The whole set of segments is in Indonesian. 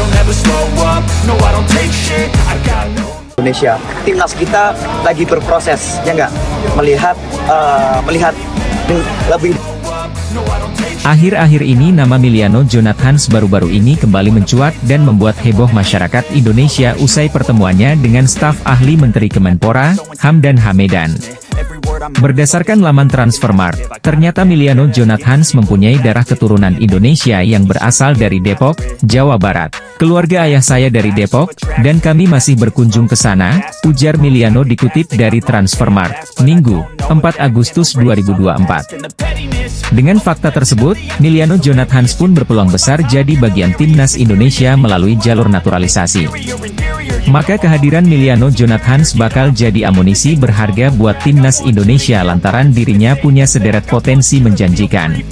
I'll never slow up, no I don't take shit, I got no. Indonesia, timnas kita lagi berproses, ya nggak? Melihat lebih. Akhir-akhir ini nama Miliano Jonathans baru-baru ini kembali mencuat dan membuat heboh masyarakat Indonesia usai pertemuannya dengan staf ahli Menteri Kemenpora, Hamdan Hamedan. Berdasarkan laman Transfermarkt, ternyata Miliano Jonathans mempunyai darah keturunan Indonesia yang berasal dari Depok, Jawa Barat. Keluarga ayah saya dari Depok, dan kami masih berkunjung ke sana, ujar Miliano dikutip dari Transfermarkt, Minggu, 4 Agustus 2024. Dengan fakta tersebut, Miliano Jonathans pun berpeluang besar jadi bagian timnas Indonesia melalui jalur naturalisasi. Maka kehadiran Miliano Jonathans bakal jadi amunisi berharga buat timnas Indonesia lantaran dirinya punya sederet potensi menjanjikan.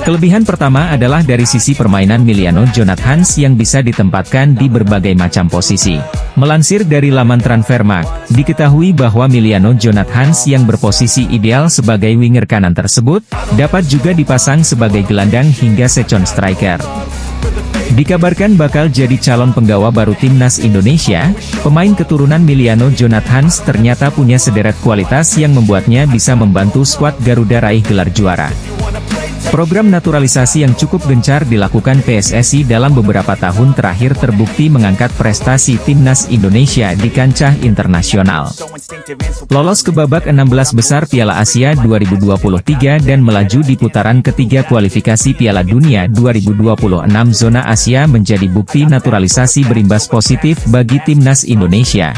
Kelebihan pertama adalah dari sisi permainan Miliano Jonathans yang bisa ditempatkan di berbagai macam posisi. Melansir dari laman Transfermarkt, diketahui bahwa Miliano Jonathans yang berposisi ideal sebagai winger kanan tersebut, dapat juga dipasang sebagai gelandang hingga second striker. Dikabarkan bakal jadi calon penggawa baru timnas Indonesia, pemain keturunan Miliano Jonathans ternyata punya sederet kualitas yang membuatnya bisa membantu skuad Garuda raih gelar juara. Program naturalisasi yang cukup gencar dilakukan PSSI dalam beberapa tahun terakhir terbukti mengangkat prestasi timnas Indonesia di kancah internasional. Lolos ke babak 16 besar Piala Asia 2023 dan melaju di putaran ketiga kualifikasi Piala Dunia 2026 zona Asia menjadi bukti naturalisasi berimbas positif bagi timnas Indonesia.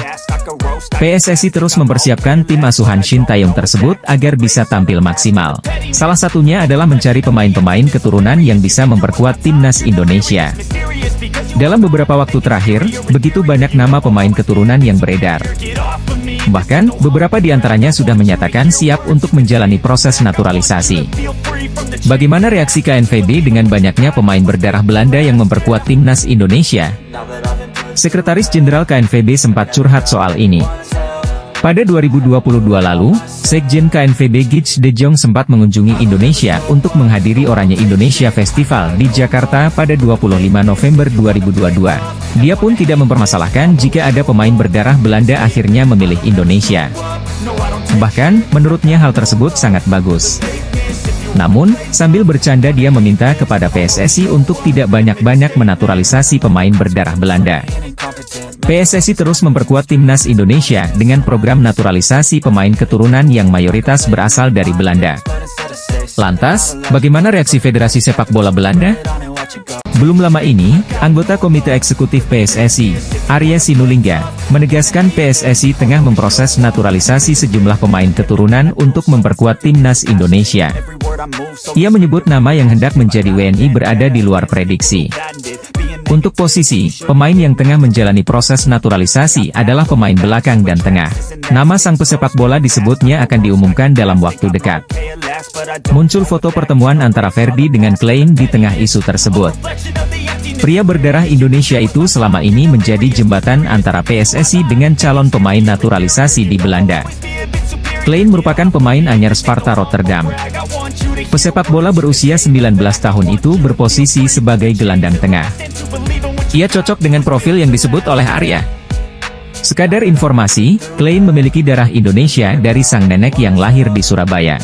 PSSI terus mempersiapkan tim asuhan Shin Taeyong tersebut agar bisa tampil maksimal. Salah satunya adalah mencari pemain-pemain keturunan yang bisa memperkuat timnas Indonesia. Dalam beberapa waktu terakhir, begitu banyak nama pemain keturunan yang beredar. Bahkan, beberapa di antaranya sudah menyatakan siap untuk menjalani proses naturalisasi. Bagaimana reaksi KNVB dengan banyaknya pemain berdarah Belanda yang memperkuat timnas Indonesia? Sekretaris Jenderal KNVB sempat curhat soal ini. Pada 2022 lalu, Sekjen KNVB Gij De Jong sempat mengunjungi Indonesia untuk menghadiri Oranye Indonesia Festival di Jakarta pada 25 November 2022. Dia pun tidak mempermasalahkan jika ada pemain berdarah Belanda akhirnya memilih Indonesia. Bahkan, menurutnya hal tersebut sangat bagus. Namun, sambil bercanda dia meminta kepada PSSI untuk tidak banyak-banyak menaturalisasi pemain berdarah Belanda. PSSI terus memperkuat timnas Indonesia dengan program naturalisasi pemain keturunan yang mayoritas berasal dari Belanda. Lantas, bagaimana reaksi Federasi Sepak Bola Belanda? Belum lama ini, anggota Komite Eksekutif PSSI, Arya Sinulinga, menegaskan PSSI tengah memproses naturalisasi sejumlah pemain keturunan untuk memperkuat timnas Indonesia. Ia menyebut nama yang hendak menjadi WNI berada di luar prediksi. Untuk posisi, pemain yang tengah menjalani proses naturalisasi adalah pemain belakang dan tengah. Nama sang pesepak bola disebutnya akan diumumkan dalam waktu dekat. Muncul foto pertemuan antara Ferdi dengan Klein di tengah isu tersebut. Pria berdarah Indonesia itu selama ini menjadi jembatan antara PSSI dengan calon pemain naturalisasi di Belanda. Klein merupakan pemain anyar Sparta Rotterdam. Pesepak bola berusia 19 tahun itu berposisi sebagai gelandang tengah. Ia cocok dengan profil yang disebut oleh Arya. Sekadar informasi, Klein memiliki darah Indonesia dari sang nenek yang lahir di Surabaya.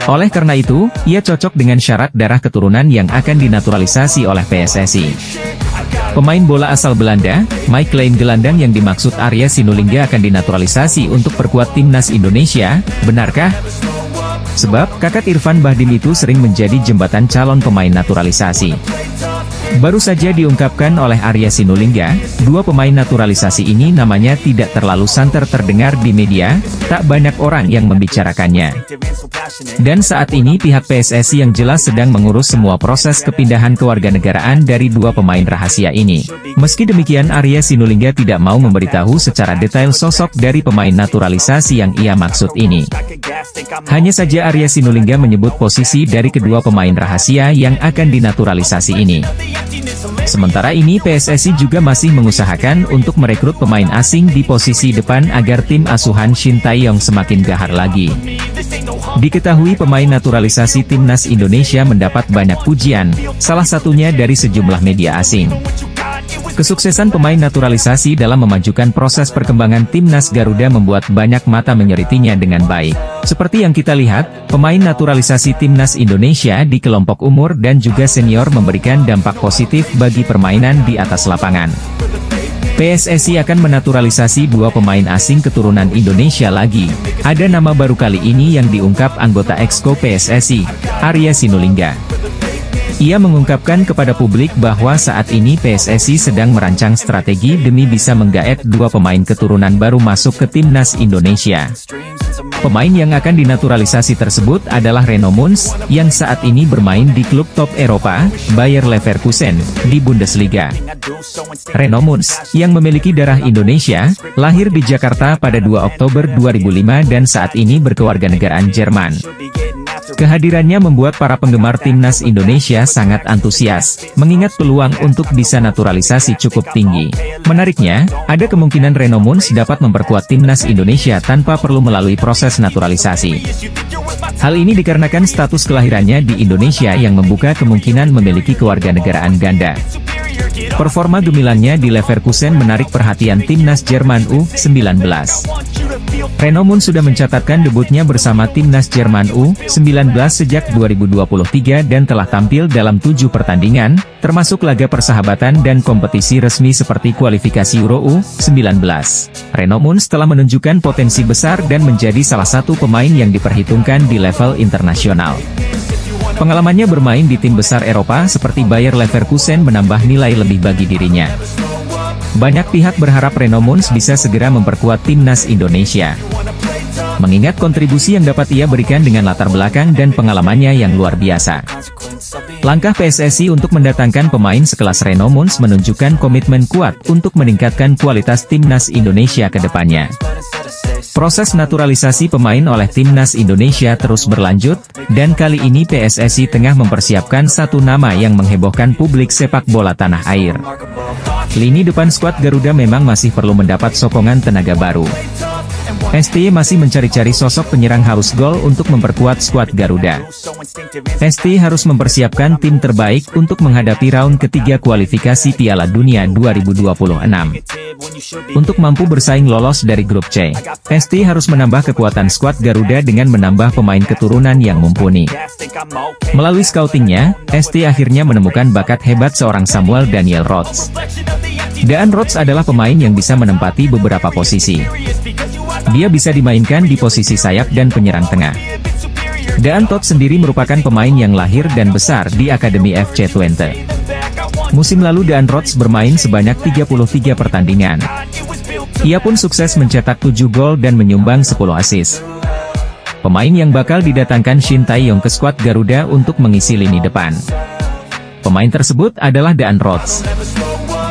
Oleh karena itu, ia cocok dengan syarat darah keturunan yang akan dinaturalisasi oleh PSSI. Pemain bola asal Belanda, Mike Klein gelandang yang dimaksud Arya Sinulinga akan dinaturalisasi untuk perkuat timnas Indonesia, benarkah? Sebab, kakak Irfan Bahdim itu sering menjadi jembatan calon pemain naturalisasi. Baru saja diungkapkan oleh Arya Sinulinga, dua pemain naturalisasi ini namanya tidak terlalu santer terdengar di media, tak banyak orang yang membicarakannya. Dan saat ini pihak PSSI yang jelas sedang mengurus semua proses kepindahan kewarganegaraan dari dua pemain rahasia ini. Meski demikian Arya Sinulinga tidak mau memberitahu secara detail sosok dari pemain naturalisasi yang ia maksud ini. Hanya saja Arya Sinulinga menyebut posisi dari kedua pemain rahasia yang akan dinaturalisasi ini. Sementara ini PSSI juga masih mengusahakan untuk merekrut pemain asing di posisi depan agar tim asuhan Shin Taeyong semakin gahar lagi. Diketahui pemain naturalisasi timnas Indonesia mendapat banyak pujian, salah satunya dari sejumlah media asing. Kesuksesan pemain naturalisasi dalam memajukan proses perkembangan timnas Garuda membuat banyak mata menyoritinya dengan baik. Seperti yang kita lihat, pemain naturalisasi timnas Indonesia di kelompok umur dan juga senior memberikan dampak positif bagi permainan di atas lapangan. PSSI akan menaturalisasi 2 pemain asing keturunan Indonesia lagi. Ada nama baru kali ini yang diungkap anggota Exco PSSI, Arya Sinulinga. Ia mengungkapkan kepada publik bahwa saat ini PSSI sedang merancang strategi demi bisa menggaet 2 pemain keturunan baru masuk ke timnas Indonesia. Pemain yang akan dinaturalisasi tersebut adalah Reno Muns, yang saat ini bermain di klub top Eropa, Bayer Leverkusen, di Bundesliga. Reno Muns, yang memiliki darah Indonesia, lahir di Jakarta pada 2 Oktober 2005 dan saat ini berkewarganegaraan Jerman. Kehadirannya membuat para penggemar timnas Indonesia sangat antusias, mengingat peluang untuk bisa naturalisasi cukup tinggi. Menariknya, ada kemungkinan Reno Muns dapat memperkuat timnas Indonesia tanpa perlu melalui proses naturalisasi. Hal ini dikarenakan status kelahirannya di Indonesia yang membuka kemungkinan memiliki kewarganegaraan ganda. Performa gemilannya di Leverkusen menarik perhatian timnas Jerman U19. Reno Muns sudah mencatatkan debutnya bersama timnas Jerman U19 sejak 2023 dan telah tampil dalam 7 pertandingan, termasuk laga persahabatan dan kompetisi resmi seperti kualifikasi Euro U19. Reno Muns telah menunjukkan potensi besar dan menjadi salah satu pemain yang diperhitungkan di level internasional. Pengalamannya bermain di tim besar Eropa seperti Bayer Leverkusen menambah nilai lebih bagi dirinya. Banyak pihak berharap Reno Muns bisa segera memperkuat timnas Indonesia. Mengingat kontribusi yang dapat ia berikan dengan latar belakang dan pengalamannya yang luar biasa. Langkah PSSI untuk mendatangkan pemain sekelas Reno Muns menunjukkan komitmen kuat untuk meningkatkan kualitas timnas Indonesia ke depannya. Proses naturalisasi pemain oleh timnas Indonesia terus berlanjut, dan kali ini PSSI tengah mempersiapkan satu nama yang menghebohkan publik sepak bola tanah air. Lini depan skuad Garuda memang masih perlu mendapat sokongan tenaga baru. STY masih mencari-cari sosok penyerang haus gol untuk memperkuat skuad Garuda. STY harus mempersiapkan tim terbaik untuk menghadapi round ketiga kualifikasi Piala Dunia 2026. Untuk mampu bersaing lolos dari grup C, STY harus menambah kekuatan skuad Garuda dengan menambah pemain keturunan yang mumpuni. Melalui scoutingnya, STY akhirnya menemukan bakat hebat seorang Samuel Daniel Rhodes. Daan Rhodes adalah pemain yang bisa menempati beberapa posisi. Dia bisa dimainkan di posisi sayap dan penyerang tengah. Daan Todt sendiri merupakan pemain yang lahir dan besar di Akademi FC Twente. Musim lalu Daan Rhodes bermain sebanyak 33 pertandingan. Ia pun sukses mencetak 7 gol dan menyumbang 10 assist. Pemain yang bakal didatangkan Shin Tae-yong ke skuad Garuda untuk mengisi lini depan. Pemain tersebut adalah Daan Rhodes.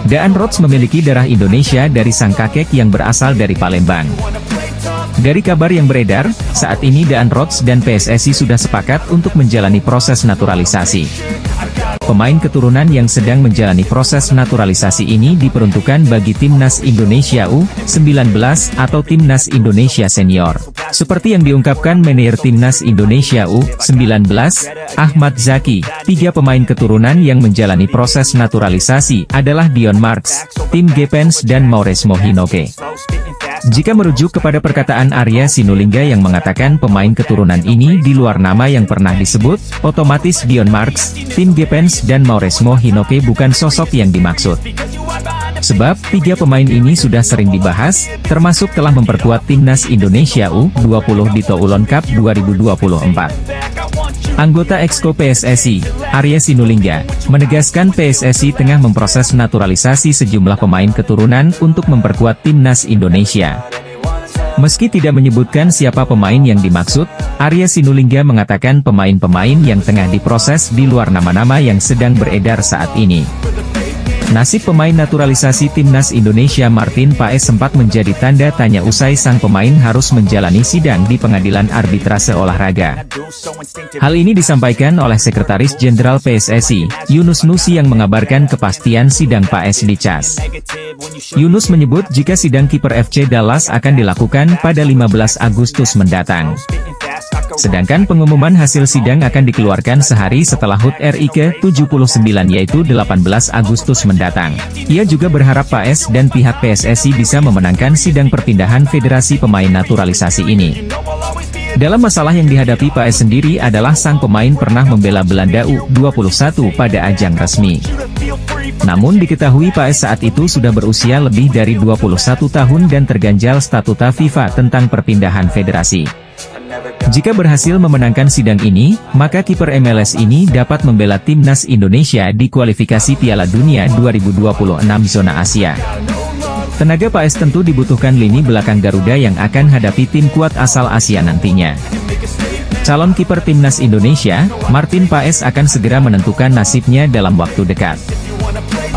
Daan Rhodes memiliki darah Indonesia dari sang kakek yang berasal dari Palembang. Dari kabar yang beredar, saat ini Daan Rhodes dan PSSI sudah sepakat untuk menjalani proses naturalisasi. Pemain keturunan yang sedang menjalani proses naturalisasi ini diperuntukkan bagi Timnas Indonesia U19 atau Timnas Indonesia Senior. Seperti yang diungkapkan manajer Timnas Indonesia U19, Ahmad Zaki, 3 pemain keturunan yang menjalani proses naturalisasi adalah Dion Marks, Tim Gepens dan Mauresmo Hinoke. Jika merujuk kepada perkataan Arya Sinulinga yang mengatakan pemain keturunan ini di luar nama yang pernah disebut, otomatis Dion Marks, Tim Gepens dan Mauresmo Hinoke bukan sosok yang dimaksud. Sebab, 3 pemain ini sudah sering dibahas, termasuk telah memperkuat Timnas Indonesia U20 di Toulon Cup 2024. Anggota Exco PSSI, Arya Sinulinga, menegaskan PSSI tengah memproses naturalisasi sejumlah pemain keturunan untuk memperkuat Timnas Indonesia. Meski tidak menyebutkan siapa pemain yang dimaksud, Arya Sinulinga mengatakan pemain-pemain yang tengah diproses di luar nama-nama yang sedang beredar saat ini. Nasib pemain naturalisasi Timnas Indonesia Martin Paes sempat menjadi tanda tanya usai sang pemain harus menjalani sidang di Pengadilan Arbitrase Olahraga. Hal ini disampaikan oleh Sekretaris Jenderal PSSI, Yunus Nusi yang mengabarkan kepastian sidang Paes di CAS. Yunus menyebut jika sidang kiper FC Dallas akan dilakukan pada 15 Agustus mendatang. Sedangkan pengumuman hasil sidang akan dikeluarkan sehari setelah HUT RI ke-79 yaitu 18 Agustus mendatang. Ia juga berharap PAS dan pihak PSSI bisa memenangkan sidang perpindahan federasi pemain naturalisasi ini. Dalam masalah yang dihadapi PAS sendiri adalah sang pemain pernah membela Belanda U21 pada ajang resmi. Namun diketahui PAS saat itu sudah berusia lebih dari 21 tahun dan terganjal statuta FIFA tentang perpindahan federasi. Jika berhasil memenangkan sidang ini, maka kiper MLS ini dapat membela timnas Indonesia di kualifikasi Piala Dunia 2026 zona Asia. Tenaga PAS tentu dibutuhkan lini belakang Garuda yang akan hadapi tim kuat asal Asia nantinya. Calon kiper timnas Indonesia, Martin Paes akan segera menentukan nasibnya dalam waktu dekat.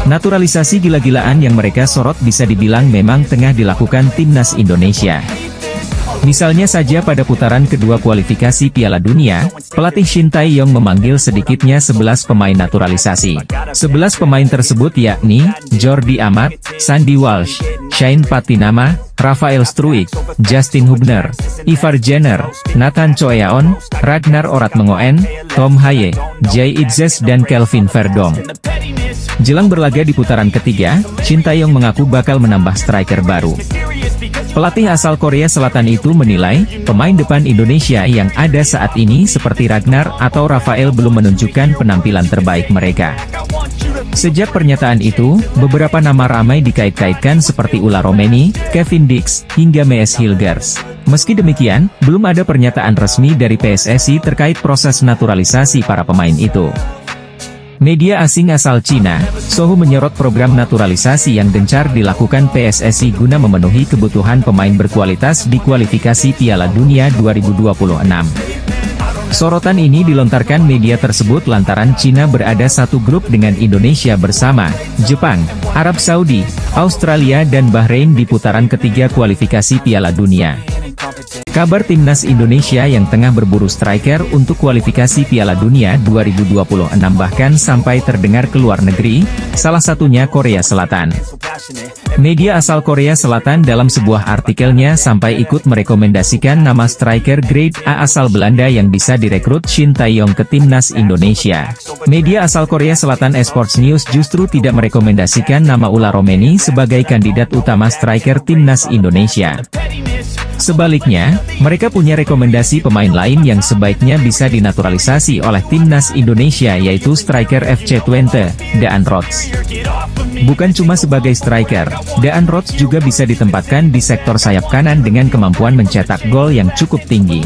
Naturalisasi gila-gilaan yang mereka sorot bisa dibilang memang tengah dilakukan timnas Indonesia. Misalnya saja pada putaran kedua kualifikasi Piala Dunia, pelatih Shin Tae-yong memanggil sedikitnya 11 pemain naturalisasi. 11 pemain tersebut yakni, Jordi Amat, Sandy Walsh, Shane Patinama, Rafael Struijk, Justin Hubner, Ivar Jenner, Nathan Choeaon, Ragnar Oratmengoen, Tom Haye, Jay Idzes dan Kelvin Verdong. Jelang berlaga di putaran ketiga, Shin Tae-yong mengaku bakal menambah striker baru. Pelatih asal Korea Selatan itu menilai, pemain depan Indonesia yang ada saat ini seperti Ragnar atau Rafael belum menunjukkan penampilan terbaik mereka. Sejak pernyataan itu, beberapa nama ramai dikait-kaitkan seperti Ula Romeni, Kevin Dix, hingga Mees Hilgers. Meski demikian, belum ada pernyataan resmi dari PSSI terkait proses naturalisasi para pemain itu. Media asing asal Cina, Sohu menyorot program naturalisasi yang gencar dilakukan PSSI guna memenuhi kebutuhan pemain berkualitas di kualifikasi Piala Dunia 2026. Sorotan ini dilontarkan media tersebut lantaran Cina berada satu grup dengan Indonesia bersama Jepang, Arab Saudi, Australia dan Bahrain di putaran ketiga kualifikasi Piala Dunia. Kabar timnas Indonesia yang tengah berburu striker untuk kualifikasi Piala Dunia 2026 bahkan sampai terdengar ke luar negeri, salah satunya Korea Selatan. Media asal Korea Selatan dalam sebuah artikelnya sampai ikut merekomendasikan nama striker grade A asal Belanda yang bisa direkrut Shin Tae-yong ke timnas Indonesia. Media asal Korea Selatan Esports News justru tidak merekomendasikan nama Ula Romeni sebagai kandidat utama striker timnas Indonesia. Sebaliknya, mereka punya rekomendasi pemain lain yang sebaiknya bisa dinaturalisasi oleh timnas Indonesia yaitu striker FC Twente, Daan Rots. Bukan cuma sebagai striker, Daan Rots juga bisa ditempatkan di sektor sayap kanan dengan kemampuan mencetak gol yang cukup tinggi.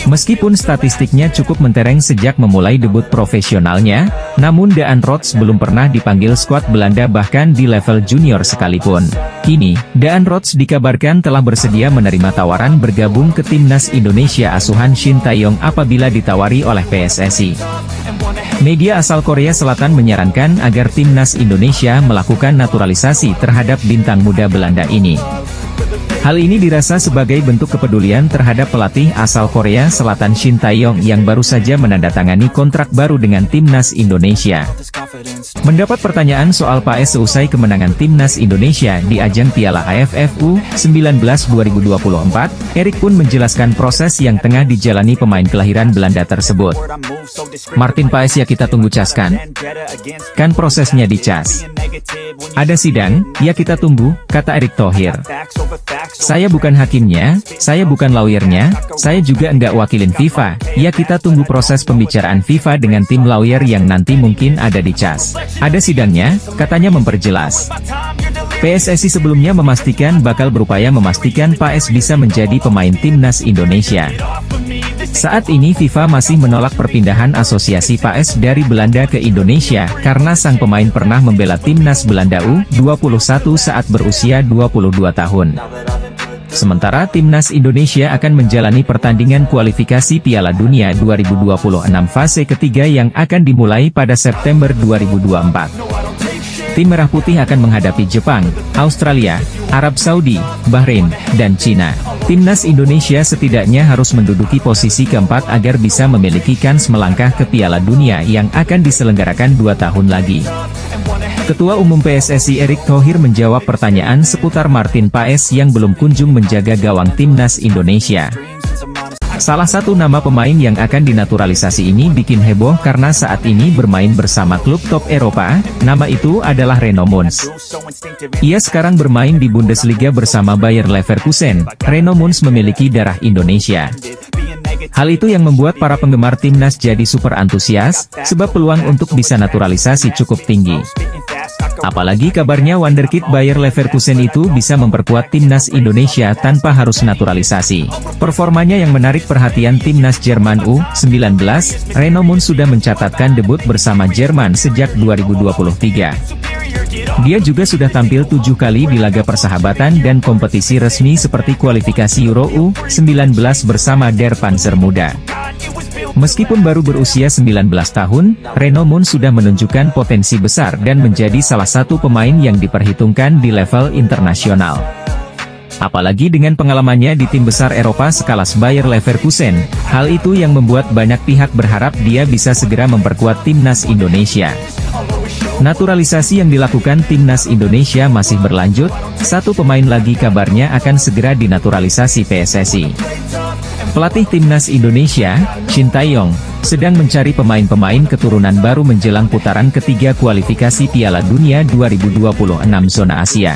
Meskipun statistiknya cukup mentereng sejak memulai debut profesionalnya, namun Daan Rots belum pernah dipanggil skuad Belanda bahkan di level junior sekalipun. Kini, Daan Rots dikabarkan telah bersedia menerima tawaran bergabung ke timnas Indonesia asuhan Shin Tae-yong apabila ditawari oleh PSSI. Media asal Korea Selatan menyarankan agar timnas Indonesia melakukan naturalisasi terhadap bintang muda Belanda ini. Hal ini dirasa sebagai bentuk kepedulian terhadap pelatih asal Korea Selatan Shin Tae-yong yang baru saja menandatangani kontrak baru dengan timnas Indonesia. Mendapat pertanyaan soal Paes seusai kemenangan timnas Indonesia di ajang Piala AFF U19 2024, Erik pun menjelaskan proses yang tengah dijalani pemain kelahiran Belanda tersebut. Martin Paes ya kita tunggu cas kan? Kan prosesnya di cas. Ada sidang, ya kita tunggu, kata Erick Thohir. Saya bukan hakimnya, saya bukan lawyernya, saya juga enggak wakilin FIFA, ya kita tunggu proses pembicaraan FIFA dengan tim lawyer yang nanti mungkin ada di cas. Ada sidangnya, katanya memperjelas. PSSI sebelumnya memastikan bakal berupaya memastikan Paes bisa menjadi pemain timnas Indonesia. Saat ini FIFA masih menolak perpindahan asosiasi Paes dari Belanda ke Indonesia karena sang pemain pernah membela timnas Belanda U21 saat berusia 22 tahun. Sementara timnas Indonesia akan menjalani pertandingan kualifikasi Piala Dunia 2026 fase ketiga yang akan dimulai pada September 2024. Tim Merah Putih akan menghadapi Jepang, Australia, Arab Saudi, Bahrain, dan Cina. Timnas Indonesia setidaknya harus menduduki posisi keempat agar bisa memiliki kans melangkah ke Piala Dunia yang akan diselenggarakan 2 tahun lagi. Ketua Umum PSSI Erick Thohir menjawab pertanyaan seputar Martin Paes yang belum kunjung menjaga gawang timnas Indonesia. Salah satu nama pemain yang akan dinaturalisasi ini bikin heboh karena saat ini bermain bersama klub top Eropa, nama itu adalah Reno Mons. Ia sekarang bermain di Bundesliga bersama Bayer Leverkusen. Reno Mons memiliki darah Indonesia. Hal itu yang membuat para penggemar timnas jadi super antusias, sebab peluang untuk bisa naturalisasi cukup tinggi. Apalagi kabarnya wonderkid Bayer Leverkusen itu bisa memperkuat timnas Indonesia tanpa harus naturalisasi. Performanya yang menarik perhatian timnas Jerman U19, Reno Mons sudah mencatatkan debut bersama Jerman sejak 2023. Dia juga sudah tampil 7 kali di laga persahabatan dan kompetisi resmi seperti kualifikasi Euro U19 bersama Der Panzer Muda. Meskipun baru berusia 19 tahun, Reno Mons sudah menunjukkan potensi besar dan menjadi salah satu pemain yang diperhitungkan di level internasional. Apalagi dengan pengalamannya di tim besar Eropa sekelas Bayer Leverkusen, hal itu yang membuat banyak pihak berharap dia bisa segera memperkuat timnas Indonesia. Naturalisasi yang dilakukan timnas Indonesia masih berlanjut, satu pemain lagi kabarnya akan segera dinaturalisasi PSSI. Pelatih timnas Indonesia, Shin Tae-yong, sedang mencari pemain-pemain keturunan baru menjelang putaran ketiga kualifikasi Piala Dunia 2026 zona Asia.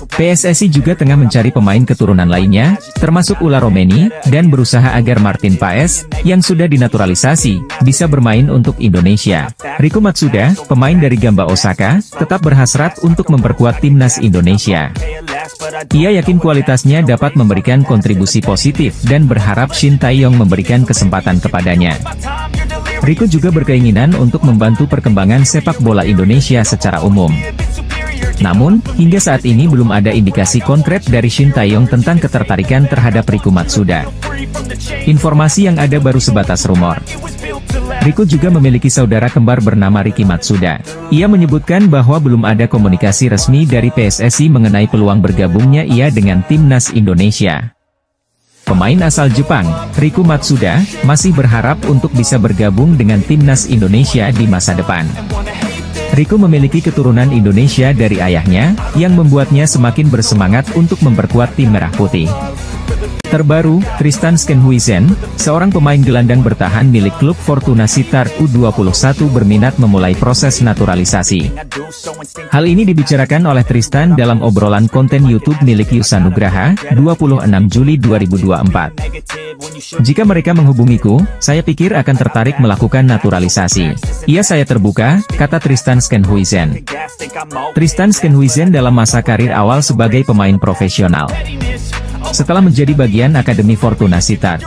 PSSI juga tengah mencari pemain keturunan lainnya, termasuk Ula Romeni, dan berusaha agar Martin Paes, yang sudah dinaturalisasi, bisa bermain untuk Indonesia. Riku Matsuda, pemain dari Gamba Osaka, tetap berhasrat untuk memperkuat timnas Indonesia. Ia yakin kualitasnya dapat memberikan kontribusi positif dan berharap Shin Tae-yong memberikan kesempatan kepadanya. Riku juga berkeinginan untuk membantu perkembangan sepak bola Indonesia secara umum. Namun, hingga saat ini belum ada indikasi konkret dari Shin Tae-yong tentang ketertarikan terhadap Riku Matsuda. Informasi yang ada baru sebatas rumor. Riku juga memiliki saudara kembar bernama Riki Matsuda. Ia menyebutkan bahwa belum ada komunikasi resmi dari PSSI mengenai peluang bergabungnya ia dengan timnas Indonesia. Pemain asal Jepang, Riku Matsuda, masih berharap untuk bisa bergabung dengan timnas Indonesia di masa depan. Riku memiliki keturunan Indonesia dari ayahnya, yang membuatnya semakin bersemangat untuk memperkuat tim Merah Putih. Terbaru, Tristan Skenhuisen, seorang pemain gelandang bertahan milik klub Fortuna Sittard U21 berminat memulai proses naturalisasi. Hal ini dibicarakan oleh Tristan dalam obrolan konten YouTube milik Yusa Nugraha, 26 Juli 2024. Jika mereka menghubungiku, saya pikir akan tertarik melakukan naturalisasi. Iya, saya terbuka, kata Tristan Skenhuisen. Tristan Skenhuisen dalam masa karir awal sebagai pemain profesional. Setelah menjadi bagian Akademi Fortuna Sittard,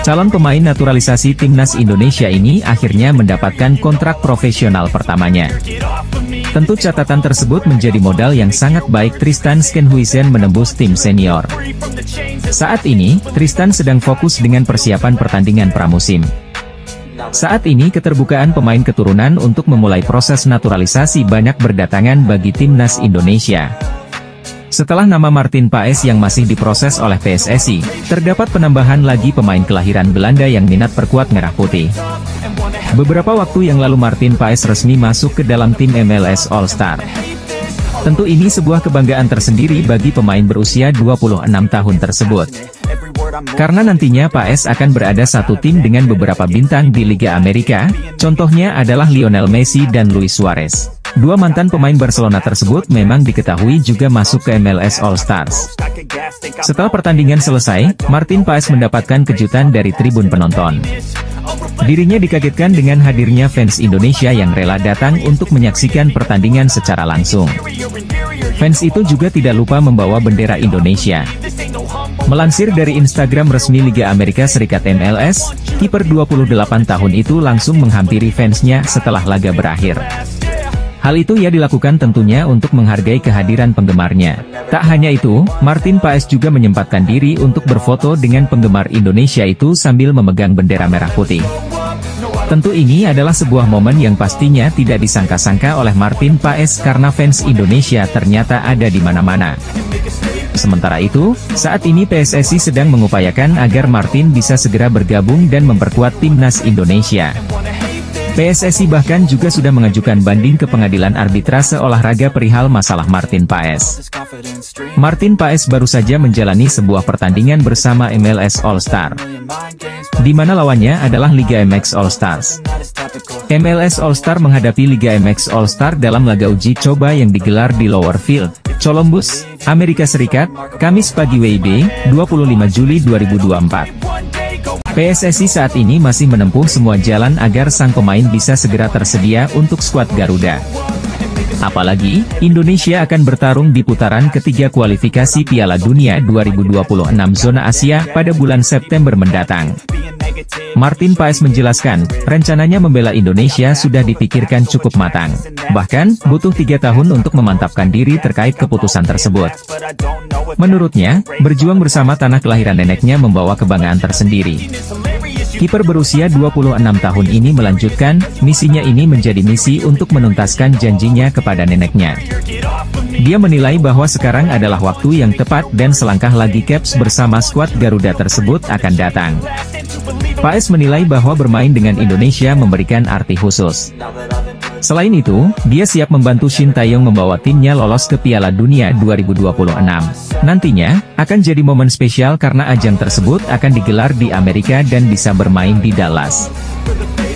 calon pemain naturalisasi timnas Indonesia ini akhirnya mendapatkan kontrak profesional pertamanya. Tentu catatan tersebut menjadi modal yang sangat baik Tristan Skenhuisen menembus tim senior. Saat ini, Tristan sedang fokus dengan persiapan pertandingan pramusim. Saat ini keterbukaan pemain keturunan untuk memulai proses naturalisasi banyak berdatangan bagi timnas Indonesia. Setelah nama Martin Paes yang masih diproses oleh PSSI, terdapat penambahan lagi pemain kelahiran Belanda yang minat perkuat Merah Putih. Beberapa waktu yang lalu Martin Paes resmi masuk ke dalam tim MLS All Star. Tentu ini sebuah kebanggaan tersendiri bagi pemain berusia 26 tahun tersebut. Karena nantinya Paes akan berada satu tim dengan beberapa bintang di Liga Amerika, contohnya adalah Lionel Messi dan Luis Suarez. Dua mantan pemain Barcelona tersebut memang diketahui juga masuk ke MLS All Stars. Setelah pertandingan selesai, Martin Paes mendapatkan kejutan dari tribun penonton. Dirinya dikagetkan dengan hadirnya fans Indonesia yang rela datang untuk menyaksikan pertandingan secara langsung. Fans itu juga tidak lupa membawa bendera Indonesia. Melansir dari Instagram resmi Liga Amerika Serikat MLS, kiper 28 tahun itu langsung menghampiri fansnya setelah laga berakhir. Hal itu ia dilakukan tentunya untuk menghargai kehadiran penggemarnya. Tak hanya itu, Martin Paes juga menyempatkan diri untuk berfoto dengan penggemar Indonesia itu sambil memegang bendera Merah Putih. Tentu ini adalah sebuah momen yang pastinya tidak disangka-sangka oleh Martin Paes karena fans Indonesia ternyata ada di mana-mana. Sementara itu, saat ini PSSI sedang mengupayakan agar Martin bisa segera bergabung dan memperkuat timnas Indonesia. PSSI bahkan juga sudah mengajukan banding ke pengadilan arbitrase olahraga perihal masalah Martin Paes. Martin Paes baru saja menjalani sebuah pertandingan bersama MLS All-Star, di mana lawannya adalah Liga MX All-Stars. MLS All-Star menghadapi Liga MX All-Star dalam laga uji coba yang digelar di Lower Field, Columbus, Amerika Serikat, Kamis pagi WIB, 25 Juli 2024. PSSI saat ini masih menempuh semua jalan agar sang pemain bisa segera tersedia untuk skuad Garuda. Apalagi, Indonesia akan bertarung di putaran ketiga kualifikasi Piala Dunia 2026 zona Asia pada bulan September mendatang. Martin Paes menjelaskan, rencananya membela Indonesia sudah dipikirkan cukup matang. Bahkan, butuh 3 tahun untuk memantapkan diri terkait keputusan tersebut. Menurutnya, berjuang bersama tanah kelahiran neneknya membawa kebanggaan tersendiri. Kiper berusia 26 tahun ini melanjutkan, misinya ini menjadi misi untuk menuntaskan janjinya kepada neneknya. Dia menilai bahwa sekarang adalah waktu yang tepat dan selangkah lagi Caps bersama skuad Garuda tersebut akan datang. Paes menilai bahwa bermain dengan Indonesia memberikan arti khusus. Selain itu, dia siap membantu Shin Taeyong membawa timnya lolos ke Piala Dunia 2026. Nantinya, akan jadi momen spesial karena ajang tersebut akan digelar di Amerika dan bisa bermain di Dallas.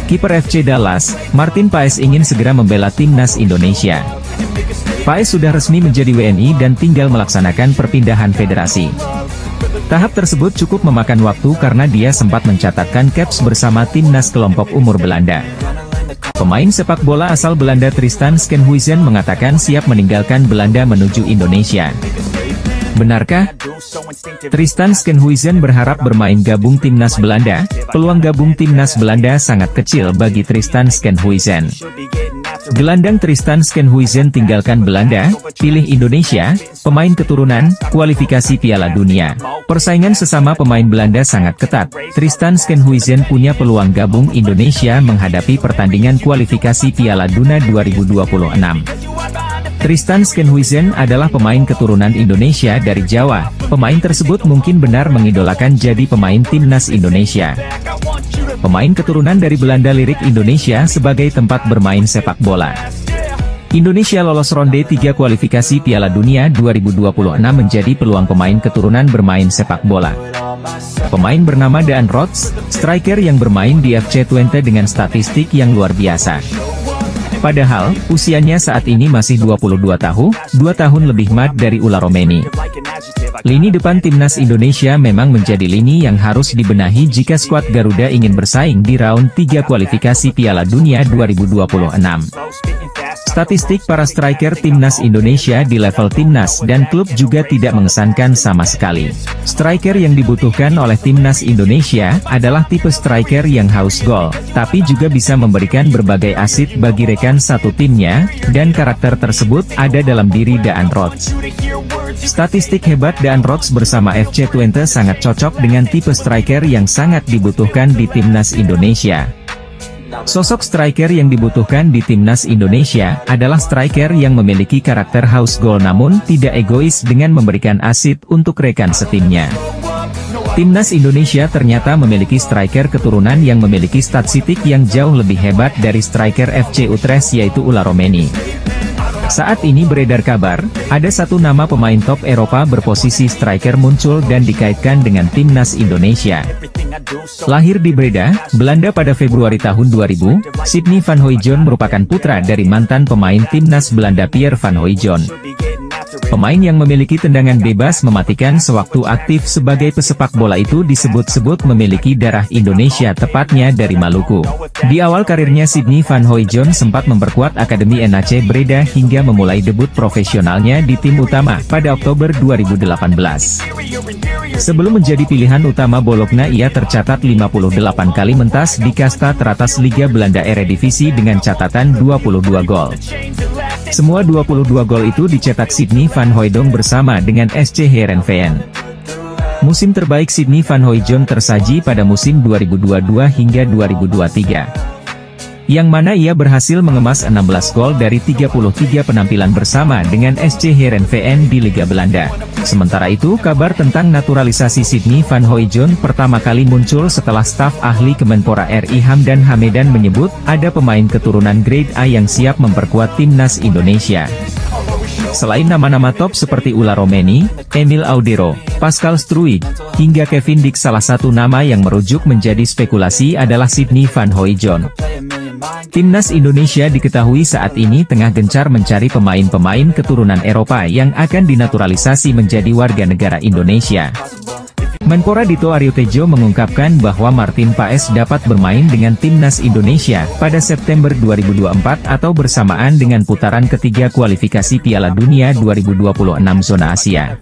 Kiper FC Dallas, Martin Paes ingin segera membela timnas Indonesia. Paes sudah resmi menjadi WNI dan tinggal melaksanakan perpindahan federasi. Tahap tersebut cukup memakan waktu karena dia sempat mencatatkan caps bersama timnas kelompok umur Belanda. Pemain sepak bola asal Belanda Tristan Schenhuisen mengatakan siap meninggalkan Belanda menuju Indonesia. Benarkah? Tristan Schenhuisen berharap bermain gabung timnas Belanda. Peluang gabung timnas Belanda sangat kecil bagi Tristan Schenhuisen. Gelandang Tristan Schenhuisen tinggalkan Belanda, pilih Indonesia, pemain keturunan, kualifikasi Piala Dunia. Persaingan sesama pemain Belanda sangat ketat. Tristan Schenhuisen punya peluang gabung Indonesia menghadapi pertandingan kualifikasi Piala Dunia 2026. Tristan Schenhuisen adalah pemain keturunan Indonesia dari Jawa. Pemain tersebut mungkin benar mengidolakan jadi pemain timnas Indonesia. Pemain keturunan dari Belanda lirik Indonesia sebagai tempat bermain sepak bola. Indonesia lolos ronde 3 kualifikasi Piala Dunia 2026 menjadi peluang pemain keturunan bermain sepak bola. Pemain bernama Daan Rots, striker yang bermain di FC Twente dengan statistik yang luar biasa. Padahal, usianya saat ini masih 22 tahun, 2 tahun lebih mat dari Ula Romeni. Lini depan timnas Indonesia memang menjadi lini yang harus dibenahi jika skuad Garuda ingin bersaing di round 3 kualifikasi Piala Dunia 2026. Statistik para striker timnas Indonesia di level timnas dan klub juga tidak mengesankan sama sekali. Striker yang dibutuhkan oleh timnas Indonesia adalah tipe striker yang haus gol, tapi juga bisa memberikan berbagai asit bagi rekan satu timnya, dan karakter tersebut ada dalam diri Daan Rots. Statistik hebat Daan Rots bersama FC Twente sangat cocok dengan tipe striker yang sangat dibutuhkan di timnas Indonesia. Sosok striker yang dibutuhkan di timnas Indonesia adalah striker yang memiliki karakter haus gol namun tidak egois dengan memberikan asit untuk rekan setimnya. Timnas Indonesia ternyata memiliki striker keturunan yang memiliki statistik yang jauh lebih hebat dari striker FC Utrecht yaitu Ula Romeni. Saat ini beredar kabar, ada satu nama pemain top Eropa berposisi striker muncul dan dikaitkan dengan timnas Indonesia. Lahir di Breda, Belanda pada Februari tahun 2000, Sidney van Hooijdonk merupakan putra dari mantan pemain timnas Belanda Pierre van Hooijdonk. Pemain yang memiliki tendangan bebas mematikan sewaktu aktif sebagai pesepak bola itu disebut-sebut memiliki darah Indonesia tepatnya dari Maluku. Di awal karirnya Sidney van Hooijdonk sempat memperkuat Akademi NAC Breda hingga memulai debut profesionalnya di tim utama pada Oktober 2018. Sebelum menjadi pilihan utama Bologna ia tercatat 58 kali mentas di kasta teratas Liga Belanda Eredivisie dengan catatan 22 gol. Semua 22 gol itu dicetak Sidney van Hooijdonk bersama dengan SC Heerenveen. Musim terbaik Sidney van Hooijdonk tersaji pada musim 2022 hingga 2023. yang mana ia berhasil mengemas 16 gol dari 33 penampilan bersama dengan SC Heerenveen di Liga Belanda. Sementara itu, kabar tentang naturalisasi Sidney van Hooijdonk pertama kali muncul setelah staf ahli Kemenpora RI Hamdan Hamedan menyebut ada pemain keturunan Grade A yang siap memperkuat timnas Indonesia. Selain nama-nama top seperti Ula Romeni, Emil Audero, Pascal Struijk, hingga Kevin Dix, salah satu nama yang merujuk menjadi spekulasi adalah Sidney van Hooijdonk. Timnas Indonesia diketahui saat ini tengah gencar mencari pemain-pemain keturunan Eropa yang akan dinaturalisasi menjadi warga negara Indonesia. Menpora Dito Aryo Tejo mengungkapkan bahwa Martin Paes dapat bermain dengan timnas Indonesia pada September 2024 atau bersamaan dengan putaran ketiga kualifikasi Piala Dunia 2026 zona Asia.